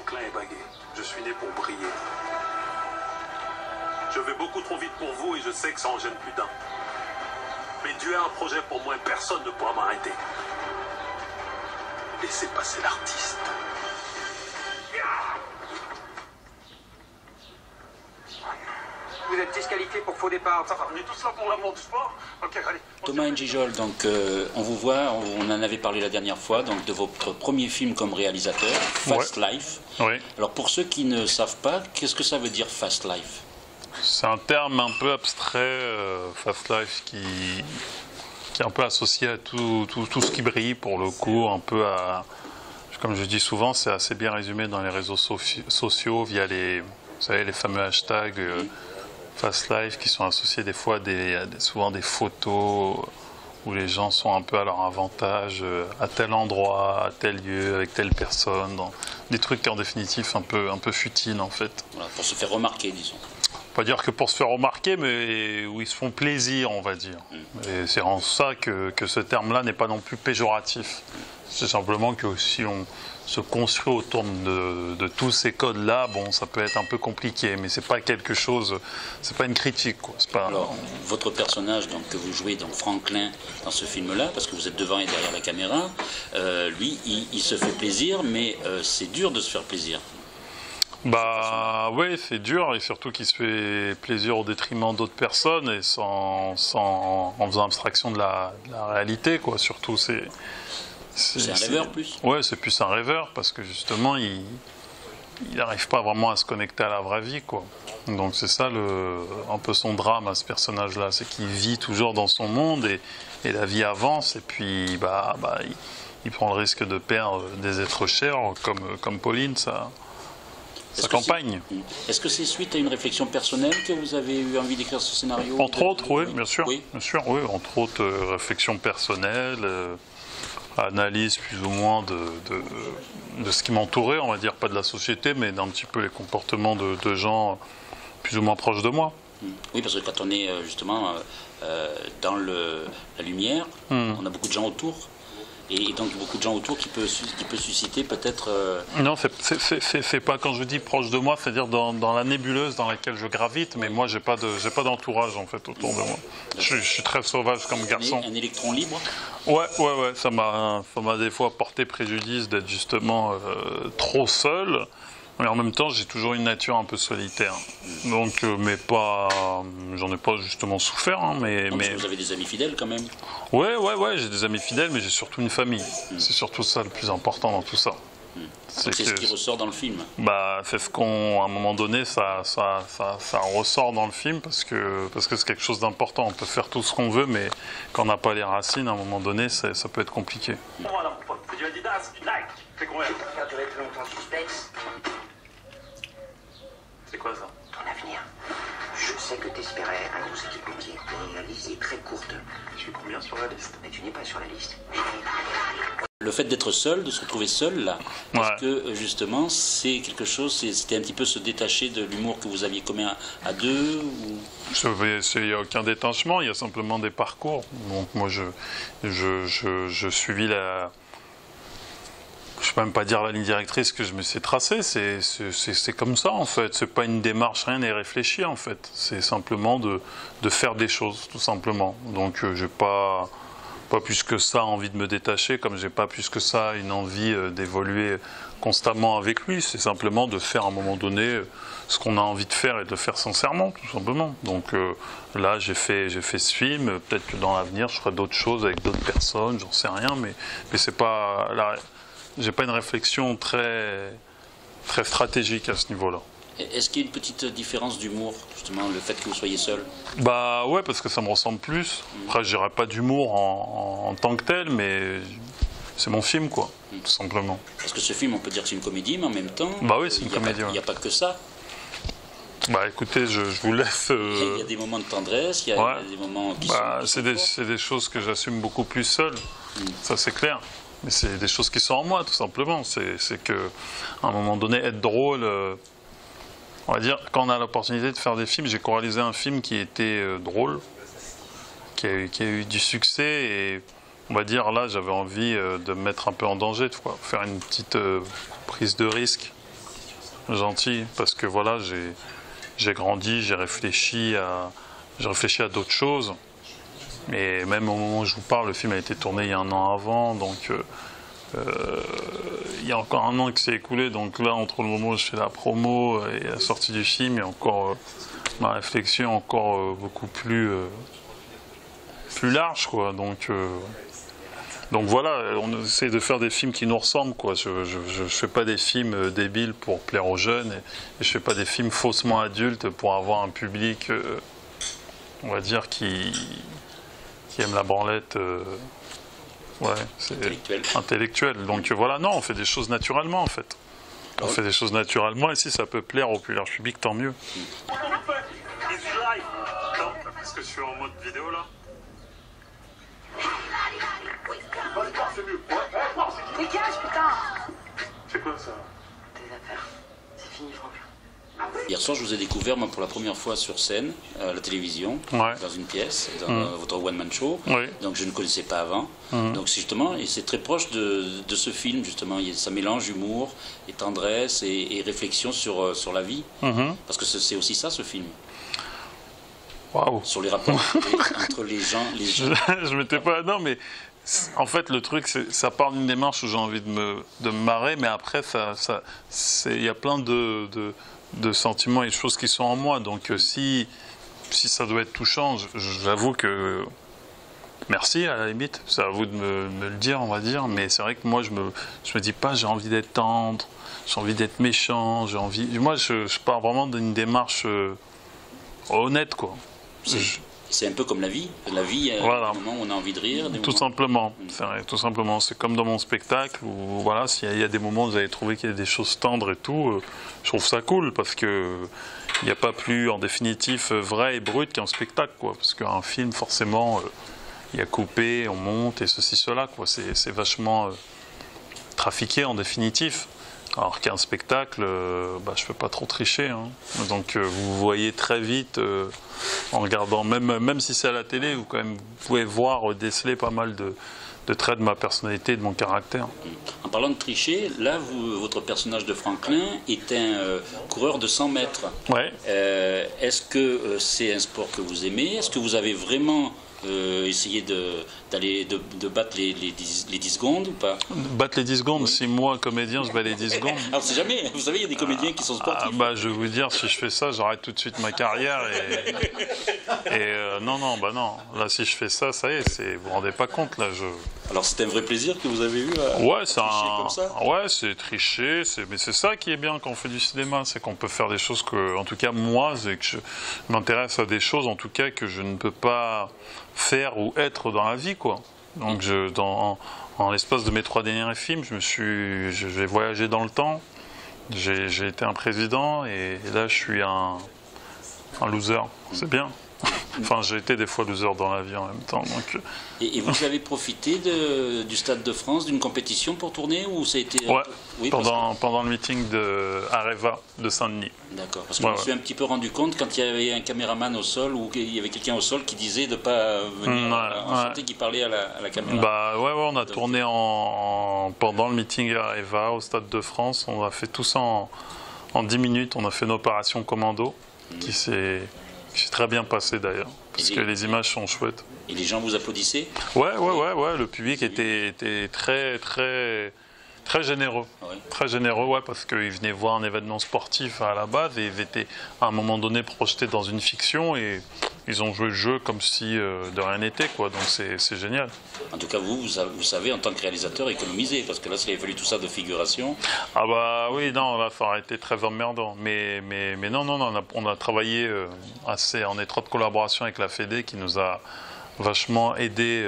Franklin est bagué. Je suis né pour briller. Je vais beaucoup trop vite pour vous et je sais que ça en gêne plus d'un. Mais Dieu a un projet pour moi et personne ne pourra m'arrêter. Laissez passer l'artiste. Vous êtes disqualifié pour faux départ. Ça va, on est tous là pour l'amour du sport. Ok, allez. Thomas N'Gijol, donc on vous voit, on en avait parlé la dernière fois, donc de votre premier film comme réalisateur, Fast Life. Oui. Alors pour ceux qui ne savent pas, qu'est-ce que ça veut dire Fast Life? C'est un terme un peu abstrait, Fast Life, qui est un peu associé à tout ce qui brille pour le coup, un peu à, comme je dis souvent, c'est assez bien résumé dans les réseaux sociaux via les, vous savez, les fameux hashtags Fast Life qui sont associés des fois souvent des photos où les gens sont un peu à leur avantage, à tel endroit, à tel lieu, avec telle personne, dans des trucs en définitif un peu futiles en fait. Voilà, pour se faire remarquer, disons. Pas dire que pour se faire remarquer, mais où ils se font plaisir, on va dire. Et c'est en ça que ce terme-là n'est pas non plus péjoratif. C'est simplement que si on se construit autour de tous ces codes-là, bon, ça peut être un peu compliqué, mais c'est pas quelque chose, c'est pas une critique, quoi. Pas... Alors, votre personnage, donc, que vous jouez, donc Franklin, dans ce film-là, parce que vous êtes devant et derrière la caméra, lui, il se fait plaisir, mais c'est dur de se faire plaisir. Bah oui, c'est dur, et surtout qu'il se fait plaisir au détriment d'autres personnes et en faisant abstraction de la réalité, quoi. Surtout, c'est un rêveur plus. Ouais, c'est plus un rêveur parce que justement, il n'arrive pas vraiment à se connecter à la vraie vie, quoi. Donc c'est ça un peu son drame à ce personnage-là, c'est qu'il vit toujours dans son monde et la vie avance et puis il prend le risque de perdre des êtres chers comme Pauline, sa campagne. Est-ce que c'est suite à une réflexion personnelle que vous avez eu envie d'écrire ce scénario? Entre autres, oui, bien sûr. Oui. Bien sûr, oui. Entre autres, réflexion personnelle, analyse plus ou moins de ce qui m'entourait, on va dire, pas de la société, mais d'un petit peu les comportements de gens plus ou moins proches de moi. Oui, parce que quand on est justement dans la lumière, on a beaucoup de gens autour. Et donc beaucoup de gens autour qui peut susciter peut-être... Non, c'est pas, quand je dis proche de moi, c'est-à-dire dans la nébuleuse dans laquelle je gravite, mais moi j'ai pas d'entourage en fait autour de moi. Je suis très sauvage comme garçon. Un électron libre? Ouais, ça m'a des fois porté préjudice d'être justement trop seul. Mais en même temps, j'ai toujours une nature un peu solitaire. Donc, mais pas, j'en ai pas justement souffert, hein, mais vous avez des amis fidèles quand même? Ouais, j'ai des amis fidèles, mais j'ai surtout une famille. C'est surtout ça le plus important dans tout ça. C'est ce qui ressort dans le film. Bah, c'est ce qu'on, à un moment donné, ça ressort dans le film parce que c'est quelque chose d'important. On peut faire tout ce qu'on veut, mais quand on n'a pas les racines, à un moment donné, ça peut être compliqué. C'est du Adidas, du Nike. C'est combien? Tu peux faire durer plus longtemps le suspense. C'est quoi ça? Ton avenir. Je sais que t'espérais un gros équipementier, mais la liste est très courte. Je suis combien sur la liste? Mais tu n'es pas sur la liste. Le fait d'être seul, de se retrouver seul là, est-ce que justement c'est quelque chose, c'était un petit peu se détacher de l'humour que vous aviez commun à deux ou... Il n'y a aucun détachement, il y a simplement des parcours. Donc moi je suivis la... Je ne peux même pas dire la ligne directrice que je me suis tracée, c'est comme ça en fait, c'est pas une démarche, rien n'est réfléchi en fait, c'est simplement de faire des choses tout simplement. Donc j'ai pas plus que ça envie de me détacher, comme j'ai pas plus que ça une envie d'évoluer constamment avec lui, c'est simplement de faire à un moment donné ce qu'on a envie de faire et de le faire sincèrement tout simplement. Donc là j'ai fait ce film, peut-être que dans l'avenir je ferai d'autres choses avec d'autres personnes, j'en sais rien, mais c'est pas là. J'ai pas une réflexion très stratégique à ce niveau-là. Est-ce qu'il y a une petite différence d'humour, justement, le fait que vous soyez seul? Bah ouais, parce que ça me ressemble plus. Après, je dirais pas d'humour en tant que tel, mais c'est mon film, quoi, tout simplement. Parce que ce film, on peut dire que c'est une comédie, mais en même temps... Bah oui, c'est une comédie. Il n'y a pas que ça. Bah écoutez, je vous laisse... Il y a des moments de tendresse, il y a des moments qui c'est des choses que j'assume beaucoup plus seul, ça c'est clair. Mais c'est des choses qui sont en moi, tout simplement. C'est que, à un moment donné, être drôle, on va dire, quand on a l'opportunité de faire des films, j'ai co-réalisé un film qui était drôle, qui a eu du succès, et on va dire, là, j'avais envie de me mettre un peu en danger, de faire une petite prise de risque. gentil, parce que voilà, j'ai grandi, j'ai réfléchi à d'autres choses. Mais même au moment où je vous parle, le film a été tourné il y a 1 an avant, donc il y a encore 1 an qui s'est écoulé. Donc là, entre le moment où je fais la promo et la sortie du film, il y a encore ma réflexion encore beaucoup plus large, quoi. Donc voilà, on essaie de faire des films qui nous ressemblent, quoi. Je fais pas des films débiles pour plaire aux jeunes, et je fais pas des films faussement adultes pour avoir un public, on va dire, qui aime la branlette, ouais, c'est intellectuel. Donc voilà, non, on fait des choses naturellement, en fait. On fait des choses naturellement, et si ça peut plaire au plus large public, tant mieux. Est-ce que je suis en mode vidéo là? Dégage, putain! C'est quoi ça? Tes affaires. C'est fini, Franck. Hier soir, je vous ai découvert, moi, pour la première fois sur scène, à la télévision, Ouais. dans une pièce, dans votre one-man show. Oui. Donc je ne connaissais pas avant. Donc justement, et c'est très proche de ce film, justement. Ça mélange humour et tendresse et réflexion sur la vie. Parce que c'est aussi ça, ce film. Waouh. Sur les rapports entre les gens. Je m'étais pas... Non, mais en fait, le truc, ça part d'une démarche où j'ai envie de me marrer, mais après, il y a plein de sentiments et de choses qui sont en moi. Donc si ça doit être touchant, j'avoue que... Merci, à la limite. C'est à vous de me le dire, on va dire. Mais c'est vrai que moi, je me dis pas, j'ai envie d'être tendre, j'ai envie d'être méchant, j'ai envie... Moi, je pars vraiment d'une démarche honnête, quoi. C'est un peu comme la vie. La vie, il y a Voilà. des moments où on a envie de rire. Des Tout moments... simplement. Tout simplement. C'est comme dans mon spectacle où, voilà, s'il y a des moments où vous avez trouvé qu'il y a des choses tendres et tout, je trouve ça cool parce que il n'y a pas plus, en définitif, vrai et brut qu'un spectacle, quoi. Parce qu'un film, forcément, il y a coupé, on monte et ceci, cela, quoi. C'est vachement trafiqué, en définitif. Alors qu'un spectacle, je peux pas trop tricher, hein. Donc vous voyez très vite, en regardant, même si c'est à la télé, vous pouvez voir, déceler pas mal de traits de ma personnalité, de mon caractère. En parlant de tricher, là, votre personnage de Franklin est un coureur de 100 mètres. Ouais. Est-ce que c'est un sport que vous aimez? Est-ce que vous avez vraiment essayé de battre les 10 secondes ou pas? Battre les 10 secondes, si moi, comédien, je bats les 10 secondes. Alors, c'est jamais. Vous savez, il y a des comédiens qui sont sportifs. Je vais vous dire, si je fais ça, j'arrête tout de suite ma carrière. Non. Là, si je fais ça, ça y est, vous vous rendez pas compte, là. Alors, c'est un vrai plaisir que vous avez eu à tricher comme ça? Ouais, c'est tricher, mais c'est ça qui est bien quand on fait du cinéma, c'est qu'on peut faire des choses que, en tout cas, moi, c'est que je m'intéresse à des choses, en tout cas, que je ne peux pas faire ou être dans la vie, quoi. Donc, en l'espace de mes 3 derniers films, j'ai voyagé dans le temps, j'ai été un président, et là, je suis un loser. C'est bien. Enfin, j'ai été des fois loser dans la vie en même temps. Donc... Et vous avez profité du Stade de France, d'une compétition pour tourner ou ça a été... Ouais, oui, pendant le meeting de Areva de Saint-Denis. D'accord, parce que je me suis un petit peu rendu compte quand il y avait un caméraman au sol ou qu'il y avait quelqu'un au sol qui disait de ne pas venir enchanté, qui parlait à la caméra. On a tourné pendant le meeting à Areva au Stade de France. On a fait tout ça en 10 minutes. On a fait une opération commando qui s'est très bien passé d'ailleurs, parce que les images sont chouettes. Et les gens vous applaudissaient? Ouais, le public était très, très, très généreux. Ouais. Très généreux, ouais, parce qu'ils venaient voir un événement sportif à la base et ils étaient à un moment donné projetés dans une fiction et ils ont joué le jeu comme si de rien n'était, quoi. Donc c'est génial. En tout cas, vous savez, en tant que réalisateur, économiser, parce que là, il a fallu tout ça de figuration. Ah bah oui, non, là, ça aurait été très emmerdant. Mais non, on a travaillé assez en étroite collaboration avec la Fédé qui nous a vachement aidé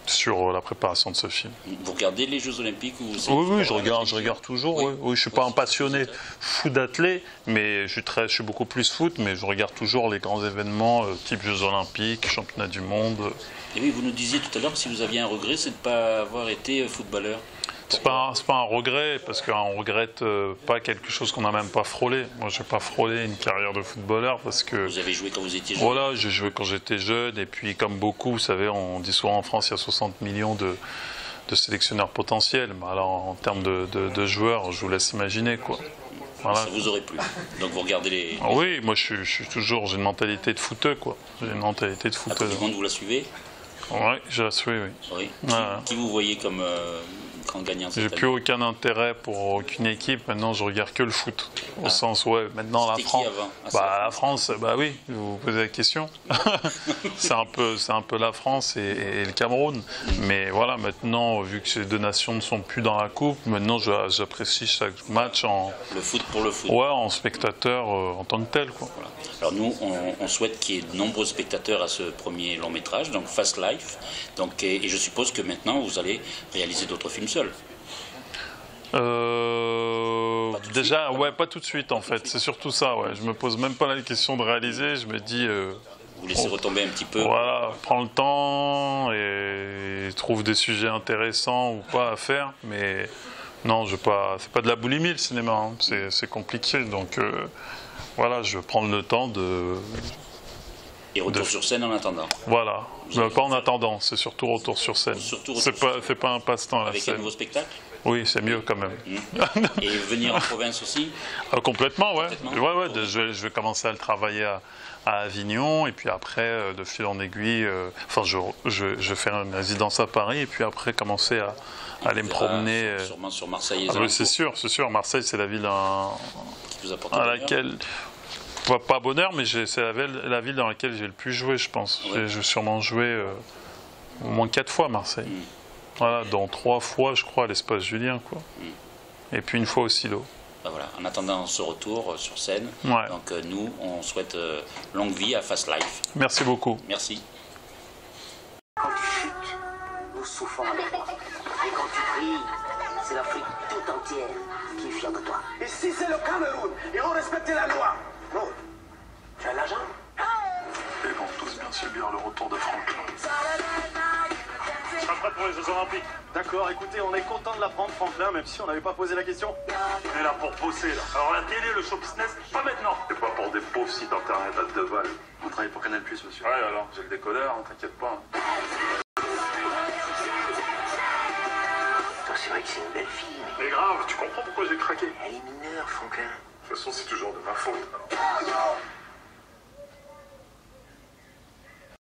sur la préparation de ce film. Vous regardez les Jeux Olympiques ou Oui, je regarde toujours. Oui. Oui, je suis pas un passionné foot d'athlète, mais je suis beaucoup plus foot, mais je regarde toujours les grands événements type Jeux Olympiques, Championnat du Monde. Et oui, vous nous disiez tout à l'heure que si vous aviez un regret, c'est de ne pas avoir été footballeur. C'est pas un regret, parce qu'on regrette pas quelque chose qu'on n'a même pas frôlé. Moi, j'ai pas frôlé une carrière de footballeur parce que... Vous avez joué quand vous étiez jeune? Voilà, j'ai joué quand j'étais jeune, et puis comme beaucoup, vous savez, on dit souvent en France, il y a 60 millions de sélectionneurs potentiels. Alors, en termes de joueurs, je vous laisse imaginer, quoi. Voilà. Ça vous aurait plu. Donc vous regardez les... Oui, moi j'ai une mentalité de footeux, quoi. J'ai une mentalité de La footeux. Coupe du Monde, vous la suivez? Oui, je la suis, oui. Oui. Voilà. Qui vous voyez comme grand gagnant cette J'ai année? plus aucun intérêt pour aucune équipe. Maintenant, je regarde que le foot. Au sens, ouais, maintenant la C'était qui France. avant? Ah, c'est Bah, la la France, bah oui, vous posez la question. c'est un peu la France et le Cameroun. Mais voilà, maintenant, vu que ces deux nations ne sont plus dans la coupe, maintenant, j'apprécie chaque match en. Le foot pour le foot. Ouais, en spectateur en tant que tel, quoi. Voilà. Alors nous, on souhaite qu'il y ait de nombreux spectateurs à ce premier long métrage, donc Fast Life. Donc, et je suppose que maintenant, vous allez réaliser d'autres films seuls. Déjà, ouais, pas tout de suite en fait. C'est surtout ça, ouais. Je me pose même pas la question de réaliser. Je me dis. Vous laissez retomber un petit peu. Voilà, prends le temps et trouve des sujets intéressants ou pas à faire. Mais non, c'est pas de la boulimie le cinéma. Hein. C'est compliqué. Donc voilà, je vais prendre le temps de. Et retour sur scène en attendant. Voilà, pas en attendant. C'est surtout retour sur scène. C'est pas un passe-temps la Avec scène. un nouveau spectacle. Oui, c'est mieux quand même. Et venir en province aussi? Complètement, ouais. Complètement. Ouais, je vais commencer à le travailler à Avignon et puis après, de fil en aiguille, je vais faire une résidence à Paris et puis après commencer à aller me promener. Sûrement sur Marseille. Oui, c'est sûr. Marseille, c'est la ville Qui vous apporte à bonheur. laquelle. Pas bonheur, mais c'est la ville dans laquelle j'ai le plus joué, je pense. Ouais. J'ai sûrement joué au moins 4 fois à Marseille. Voilà, dont 3 fois, je crois, à l'Espace Julien, quoi. Et puis une fois au Silo. Ben voilà. En attendant ce retour sur scène, Ouais. donc nous, on souhaite longue vie à Fast Life. Merci beaucoup. Merci. Quand tu chutes, nous souffrons avec toi. Et quand tu brilles, c'est l'Afrique tout entière qui est fière de toi. Et si c'est le Cameroun, ils vont respecter la loi. Non, tu as l'argent? Ils vont tous bien subir le retour de Franklin. Je serai prêt pour les Jeux Olympiques. D'accord, écoutez, on est content de l'apprendre, Franklin, même si on n'avait pas posé la question. On est là pour bosser, là. Alors la télé, le show business, pas maintenant. C'est pas pour des pauvres sites internet à 2 balles. On travaille pour Canal+, monsieur. Ouais, alors, j'ai le décodeur, hein, t'inquiète pas. Toi, c'est vrai que c'est une belle fille, mais Mais grave, tu comprends pourquoi j'ai craqué? elle est mineure, Franklin. De toute façon, c'est toujours de ma faute.